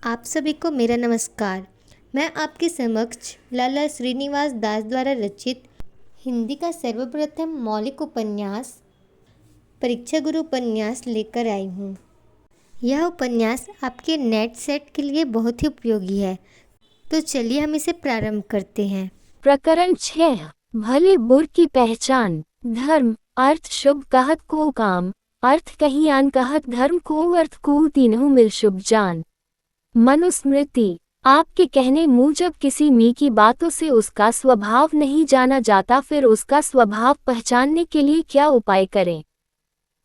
आप सभी को मेरा नमस्कार। मैं आपके समक्ष लाला श्रीनिवास दास द्वारा रचित हिंदी का सर्वप्रथम मौलिक उपन्यास परीक्षा गुरु उपन्यास लेकर आई हूँ। यह उपन्यास आपके नेट सेट के लिए बहुत ही उपयोगी है, तो चलिए हम इसे प्रारंभ करते हैं। प्रकरण 6 भले बुर की पहचान। धर्म अर्थ शुभ कहत को काम, अर्थ कहीं आन कहत धर्म को अर्थ को तीनों मिल शुभ जान। मनुस्मृति आपके कहने मुजब किसी मी की बातों से उसका स्वभाव नहीं जाना जाता, फिर उसका स्वभाव पहचानने के लिए क्या उपाय करें।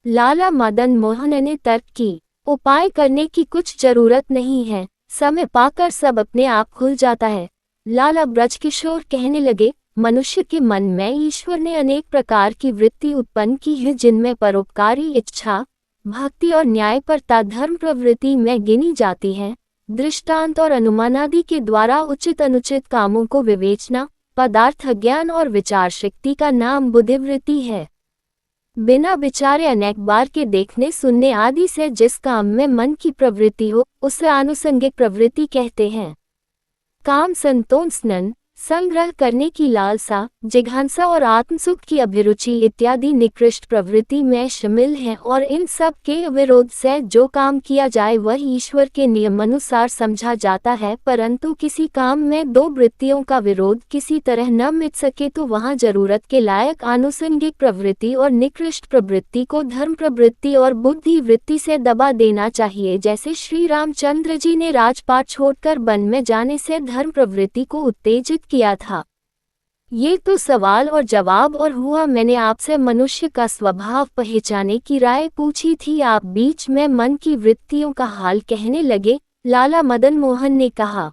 लाला मदन मोहन ने तर्क की, उपाय करने की कुछ जरूरत नहीं है, समय पाकर सब अपने आप खुल जाता है। लाला ब्रजकिशोर कहने लगे, मनुष्य के मन में ईश्वर ने अनेक प्रकार की वृत्ति उत्पन्न की है, जिनमें परोपकारी इच्छा, भक्ति और न्यायपरता धर्म प्रवृत्ति में गिनी जाती है। दृष्टांत और अनुमानादि के द्वारा उचित अनुचित कामों को विवेचना, पदार्थ ज्ञान और विचार शक्ति का नाम बुद्धिवृत्ति है। बिना विचारे अनेक बार के देखने सुनने आदि से जिस काम में मन की प्रवृत्ति हो, उसे आनुषंगिक प्रवृत्ति कहते हैं। काम संतोषन, संग्रह करने की लालसा, जिघांसा और आत्मसुख की अभिरुचि इत्यादि निकृष्ट प्रवृत्ति में शामिल हैं, और इन सब के विरोध से जो काम किया जाए वह ईश्वर के नियमानुसार समझा जाता है। परंतु किसी काम में दो वृत्तियों का विरोध किसी तरह न मिट सके तो वहाँ जरूरत के लायक आनुषंगिक प्रवृत्ति और निकृष्ट प्रवृत्ति को धर्म प्रवृत्ति और बुद्धि वृत्ति से दबा देना चाहिए। जैसे श्री रामचंद्र जी ने राजपाट छोड़कर वन में जाने से धर्म प्रवृत्ति को उत्तेजित किया था। ये तो सवाल और जवाब और हुआ। मैंने आपसे मनुष्य का स्वभाव पहचाने की राय पूछी थी, आप बीच में मन की वृत्तियों का हाल कहने लगे। लाला मदन मोहन ने कहा,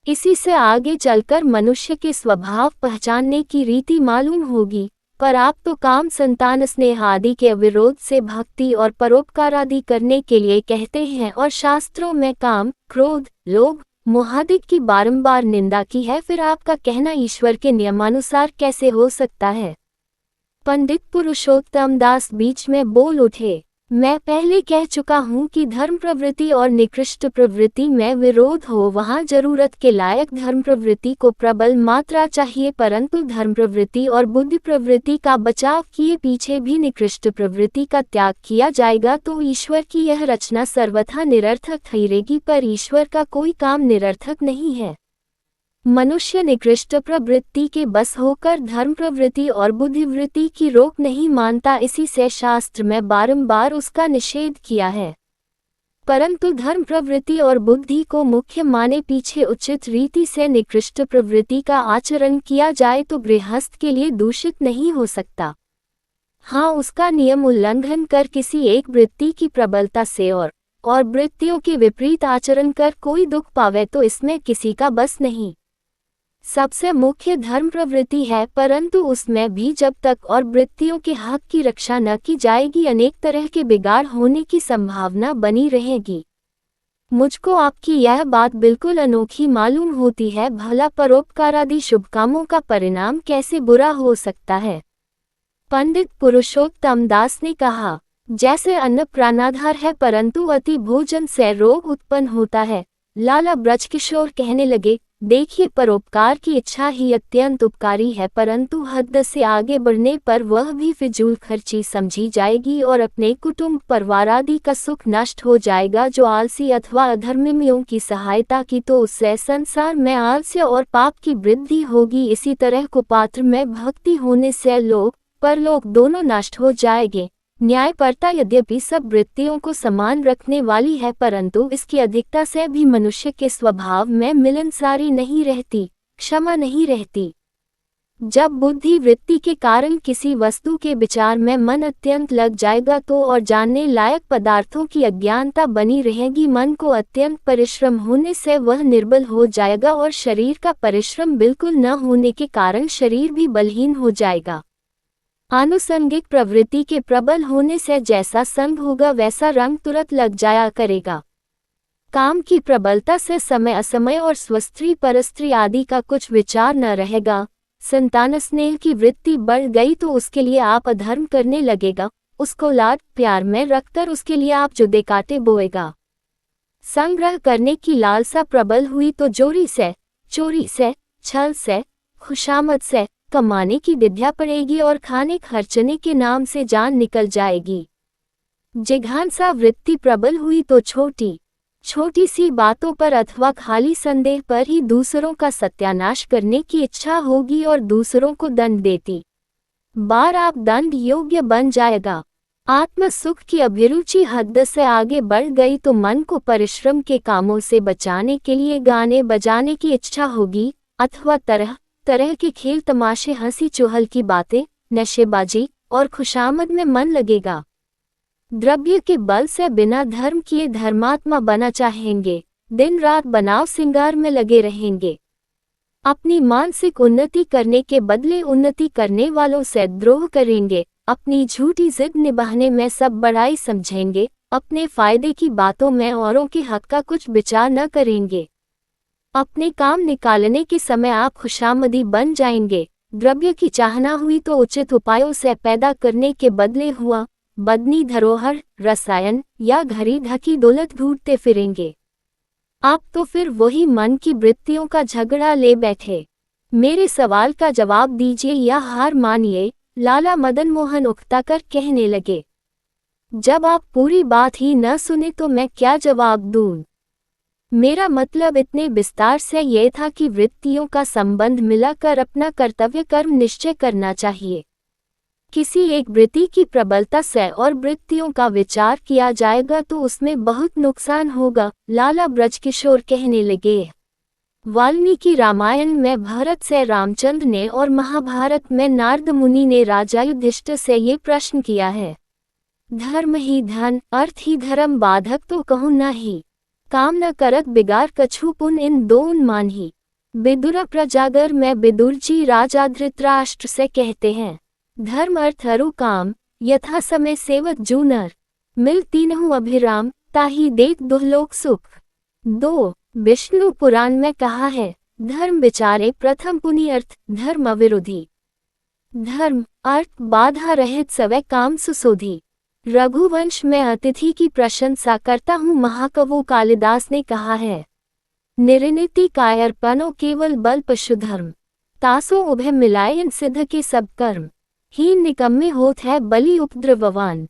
इसी से आगे चलकर मनुष्य के स्वभाव पहचानने की रीति मालूम होगी, पर आप तो काम संतान स्नेह आदि के विरोध से भक्ति और परोपकार आदि करने के लिए कहते हैं, और शास्त्रों में काम, क्रोध, लोभ, मोहादि की बारंबार निंदा की है, फिर आपका कहना ईश्वर के नियमानुसार कैसे हो सकता है। पंडित पुरुषोत्तम दास बीच में बोल उठे, मैं पहले कह चुका हूँ कि धर्म प्रवृत्ति और निकृष्ट प्रवृत्ति में विरोध हो, वहाँ जरूरत के लायक धर्म प्रवृत्ति को प्रबल मात्रा चाहिए, परंतु धर्म प्रवृत्ति और बुद्धि प्रवृत्ति का बचाव किए पीछे भी निकृष्ट प्रवृत्ति का त्याग किया जाएगा तो ईश्वर की यह रचना सर्वथा निरर्थक ठहरेगी। पर ईश्वर का कोई काम निरर्थक नहीं है। मनुष्य निकृष्ट प्रवृत्ति के बस होकर धर्म प्रवृत्ति और बुद्धिवृत्ति की रोक नहीं मानता, इसी से शास्त्र में बारंबार उसका निषेध किया है। परंतु धर्म प्रवृत्ति और बुद्धि को मुख्य माने पीछे उचित रीति से निकृष्ट प्रवृत्ति का आचरण किया जाए तो गृहस्थ के लिए दूषित नहीं हो सकता। हाँ, उसका नियम उल्लंघन कर किसी एक वृत्ति की प्रबलता से और वृत्तियों के विपरीत आचरण कर कोई दुख पावे तो इसमें किसी का बस नहीं। सबसे मुख्य धर्म प्रवृत्ति है, परंतु उसमें भी जब तक और वृत्तियों के हक की रक्षा न की जाएगी अनेक तरह के बिगाड़ होने की संभावना बनी रहेगी। मुझको आपकी यह बात बिल्कुल अनोखी मालूम होती है। भला परोपकार आदि शुभ कामों का परिणाम कैसे बुरा हो सकता है। पंडित पुरुषोत्तम दास ने कहा, जैसे अन्न प्राणाधार है परंतु अति भोजन से रोग उत्पन्न होता है। लाला ब्रजकिशोर कहने लगे, देखिए, परोपकार की इच्छा ही अत्यंत उपकारी है, परंतु हद से आगे बढ़ने पर वह भी फिजूल खर्ची समझी जाएगी और अपने कुटुंब परिवार आदि का सुख नष्ट हो जाएगा। जो आलसी अथवा अधर्मियों की सहायता की तो उससे संसार में आलस्य और पाप की वृद्धि होगी। इसी तरह कुपात्र में भक्ति होने से लोक परलोक दोनों नष्ट हो जाएंगे। न्यायपरता यद्यपि सब वृत्तियों को समान रखने वाली है, परंतु इसकी अधिकता से भी मनुष्य के स्वभाव में मिलनसारी नहीं रहती, क्षमा नहीं रहती। जब बुद्धि वृत्ति के कारण किसी वस्तु के विचार में मन अत्यंत लग जाएगा तो और जानने लायक पदार्थों की अज्ञानता बनी रहेगी। मन को अत्यंत परिश्रम होने से वह निर्बल हो जाएगा और शरीर का परिश्रम बिल्कुल न होने के कारण शरीर भी बलहीन हो जाएगा। आनुषंगिक प्रवृत्ति के प्रबल होने से जैसा संग होगा वैसा रंग तुरंत लग जाया करेगा। काम की प्रबलता से समय असमय और स्वस्त्री परस्त्री आदि का कुछ विचार न रहेगा। संतान स्नेह की वृत्ति बढ़ गई तो उसके लिए आप अधर्म करने लगेगा, उसको लाड प्यार में रखकर उसके लिए आप जुदे कांटे बोएगा। संग्रह करने की लालसा प्रबल हुई तो चोरी से, छल से, खुशामद से कमाने की विद्या पड़ेगी और खाने खर्चने के नाम से जान निकल जाएगी। जिघांसा वृत्ति प्रबल हुई तो छोटी सी बातों पर अथवा खाली संदेह पर ही दूसरों का सत्यानाश करने की इच्छा होगी और दूसरों को दंड देती बार आप दंड योग्य बन जाएगा। आत्म सुख की अभिरुचि हद से आगे बढ़ गई तो मन को परिश्रम के कामों से बचाने के लिए गाने बजाने की इच्छा होगी अथवा तरह तरह के खेल तमाशे, हंसी चुहल की बातें, नशेबाजी और खुशामद में मन लगेगा। द्रव्य के बल से बिना धर्म किए धर्मात्मा बना चाहेंगे, दिन रात बनाव सिंगार में लगे रहेंगे। अपनी मानसिक उन्नति करने के बदले उन्नति करने वालों से द्रोह करेंगे। अपनी झूठी जिद निभाने में सब बड़ाई समझेंगे। अपने फायदे की बातों में औरों के हक का कुछ विचार न करेंगे। अपने काम निकालने के समय आप खुशामदी बन जाएंगे। द्रव्य की चाहना हुई तो उचित उपायों से पैदा करने के बदले हुआ बदनी धरोहर, रसायन या घड़ी ढकी दौलत ढूंढते फिरेंगे। आप तो फिर वही मन की वृत्तियों का झगड़ा ले बैठे। मेरे सवाल का जवाब दीजिए या हार मानिए, लाला मदन मोहन उकताकर कहने लगे। जब आप पूरी बात ही न सुने तो मैं क्या जवाब दूं? मेरा मतलब इतने विस्तार से यह था कि वृत्तियों का संबंध मिलाकर अपना कर्तव्य कर्म निश्चय करना चाहिए। किसी एक वृत्ति की प्रबलता से और वृत्तियों का विचार किया जाएगा तो उसमें बहुत नुकसान होगा। लाला ब्रजकिशोर कहने लगे। वाल्मीकि रामायण में भरत से रामचंद्र ने और महाभारत में नारद मुनि ने राजा युधिष्ठिर से ये प्रश्न किया है। धर्म ही धन, अर्थ ही धर्म, बाधक तो कहूँ न ही। काम न करत बिगाड़ कछु पुन, इन दो उन्मान ही। विदुर प्रजागर में विदुर जी राजा धृतराष्ट्र से कहते हैं। धर्म अर्थ अरु काम, यथा समय सेवत जूनर। मिल तीनहु अभिराम, ताही देख दुहलोक सुख। 2. विष्णु पुराण में कहा है, धर्म विचारे प्रथम पुनि अर्थ, धर्म अविरोधी। धर्म अर्थ बाधा रहित सवै काम सुशोधी। रघुवंश में अतिथि की प्रशंसा करता हूँ महाकवि कालिदास ने कहा है। निरनिति कायरपनो केवल बल पशु धर्म। तासो उभय मिलाए इन सिद्ध के सब कर्म। हीन निकम्मे होत है बलि उपद्रववान।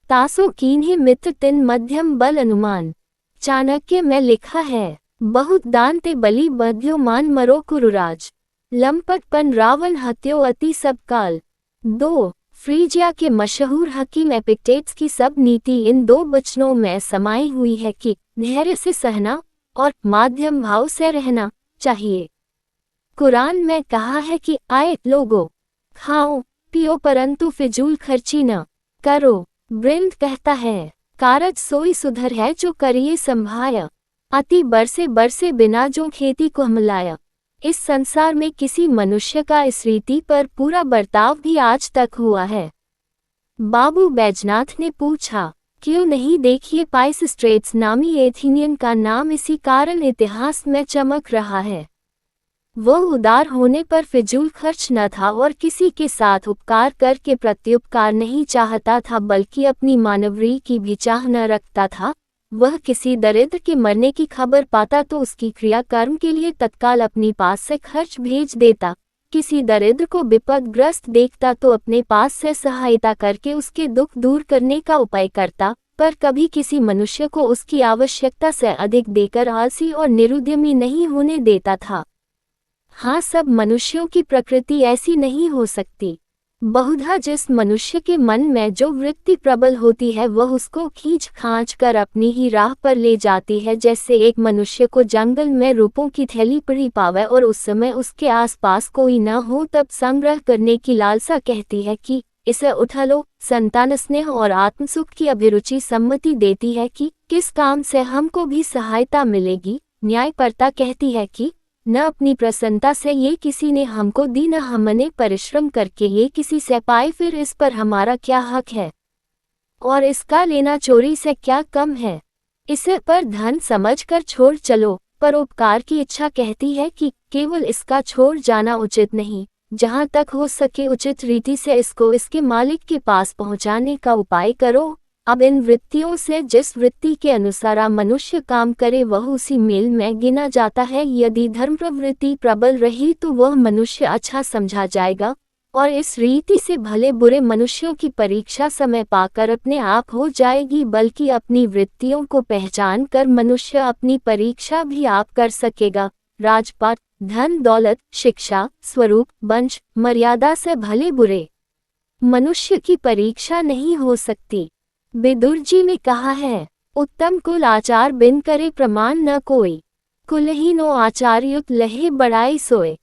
तासो कीन्हे मित्र तिन मध्यम बल अनुमान। चाणक्य में लिखा है, बहुत दान ते बलि बध्यो मान मरो कुरुराज। लंपटपन रावण हत्यो अति सब काल। 2. फ्रीजिया के मशहूर हकीम एपिक्टेट्स की सब नीति इन दो वचनों में समाई हुई है कि धैर्य से सहना और माध्यम भाव से रहना चाहिए। कुरान में कहा है कि आए लोगों, खाओ पियो परंतु फिजूल खर्ची न करो। वृंद कहता है, कारज सोई सुधर है जो करिए संभाय। अति बरसे बरसे बिना जो खेती को हमलाया। इस संसार में किसी मनुष्य का इस रीति पर पूरा बर्ताव भी आज तक हुआ है। बाबू बैजनाथ ने पूछा, क्यों नहीं देखिए पाइस स्ट्रेट्स नामी एथेनियन का नाम इसी कारण इतिहास में चमक रहा है। वह उदार होने पर फिजूल खर्च न था और किसी के साथ उपकार करके प्रत्युपकार नहीं चाहता था, बल्कि अपनी मानवरी की भी चाह न रखता था। वह किसी दरिद्र के मरने की खबर पाता तो उसकी क्रियाकर्म के लिए तत्काल अपनी पास से खर्च भेज देता। किसी दरिद्र को विपदग्रस्त देखता तो अपने पास से सहायता करके उसके दुख दूर करने का उपाय करता, पर कभी किसी मनुष्य को उसकी आवश्यकता से अधिक देकर आलसी और निरुद्यमी नहीं होने देता था। हाँ, सब मनुष्यों की प्रकृति ऐसी नहीं हो सकती। बहुधा जिस मनुष्य के मन में जो वृत्ति प्रबल होती है वह उसको खींच खांच कर अपनी ही राह पर ले जाती है। जैसे एक मनुष्य को जंगल में रूपों की थैली पड़ी पावे और उस समय उसके आसपास कोई न हो, तब संग्रह करने की लालसा कहती है कि इसे उठा लो। संतान स्नेह और आत्मसुख की अभिरुचि सम्मति देती है कि किस काम से हमको भी सहायता मिलेगी। न्यायपरता कहती है कि न अपनी प्रसन्नता से ये किसी ने हमको दी, न हमने परिश्रम करके ये किसी से पाई, फिर इस पर हमारा क्या हक है और इसका लेना चोरी से क्या कम है। इसे पर धन समझकर छोड़ चलो। परोपकार की इच्छा कहती है कि केवल इसका छोड़ जाना उचित नहीं, जहाँ तक हो सके उचित रीति से इसको इसके मालिक के पास पहुँचाने का उपाय करो। अब इन वृत्तियों से जिस वृत्ति के अनुसार मनुष्य काम करे वह उसी मेल में गिना जाता है। यदि धर्म प्रवृत्ति प्रबल रही तो वह मनुष्य अच्छा समझा जाएगा, और इस रीति से भले बुरे मनुष्यों की परीक्षा समय पाकर अपने आप हो जाएगी, बल्कि अपनी वृत्तियों को पहचान कर मनुष्य अपनी परीक्षा भी आप कर सकेगा। राजपाट, धन दौलत, शिक्षा, स्वरूप, वंश, मर्यादा से भले बुरे मनुष्य की परीक्षा नहीं हो सकती। विदुर जी ने कहा है, उत्तम कुल आचार बिन करे प्रमाण न कोई, कुलहीनो आचार्युत लहे बड़ाई सोए।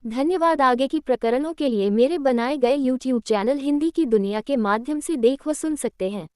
धन्यवाद। आगे की प्रकरणों के लिए मेरे बनाए गए YouTube चैनल हिंदी की दुनिया के माध्यम से देख व सुन सकते हैं।